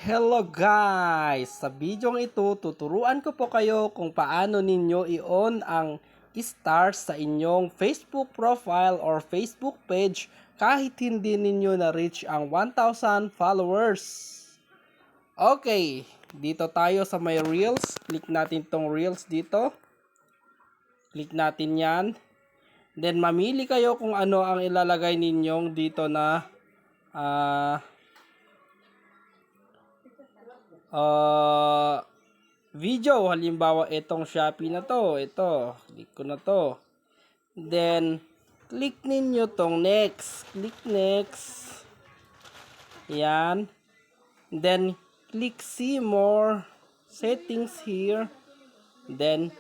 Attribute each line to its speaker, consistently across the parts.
Speaker 1: Hello guys! Sa video ito, tuturuan ko po kayo kung paano ninyo i-on ang stars sa inyong Facebook profile or Facebook page kahit hindi ninyo na-reach ang 1,000 followers. Okay, dito tayo sa may Reels. Click natin tong Reels dito. Click natin yan. Then mamili kayo kung ano ang ilalagay ninyong dito na video. Halimbawa itong Shopee na to, ito, click ko na to, then click ninyo tong next, click next, yan, then click see more settings here, then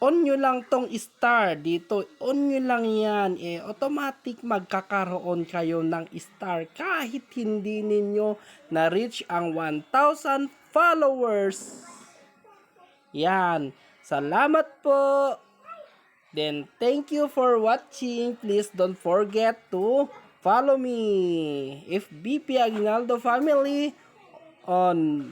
Speaker 1: on nyo lang tong star dito, on nyo lang yan, automatic magkakaroon kayo ng star kahit hindi ninyo na-reach ang 1,000 followers. Yan, salamat po. Then thank you for watching. Please don't forget to follow me, FBP Aguinaldo Family, on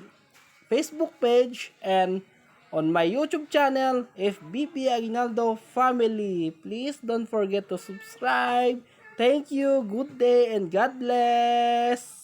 Speaker 1: Facebook page and on my YouTube channel, FBP Aguinaldo Family. Please don't forget to subscribe. Thank you, good day, and God bless.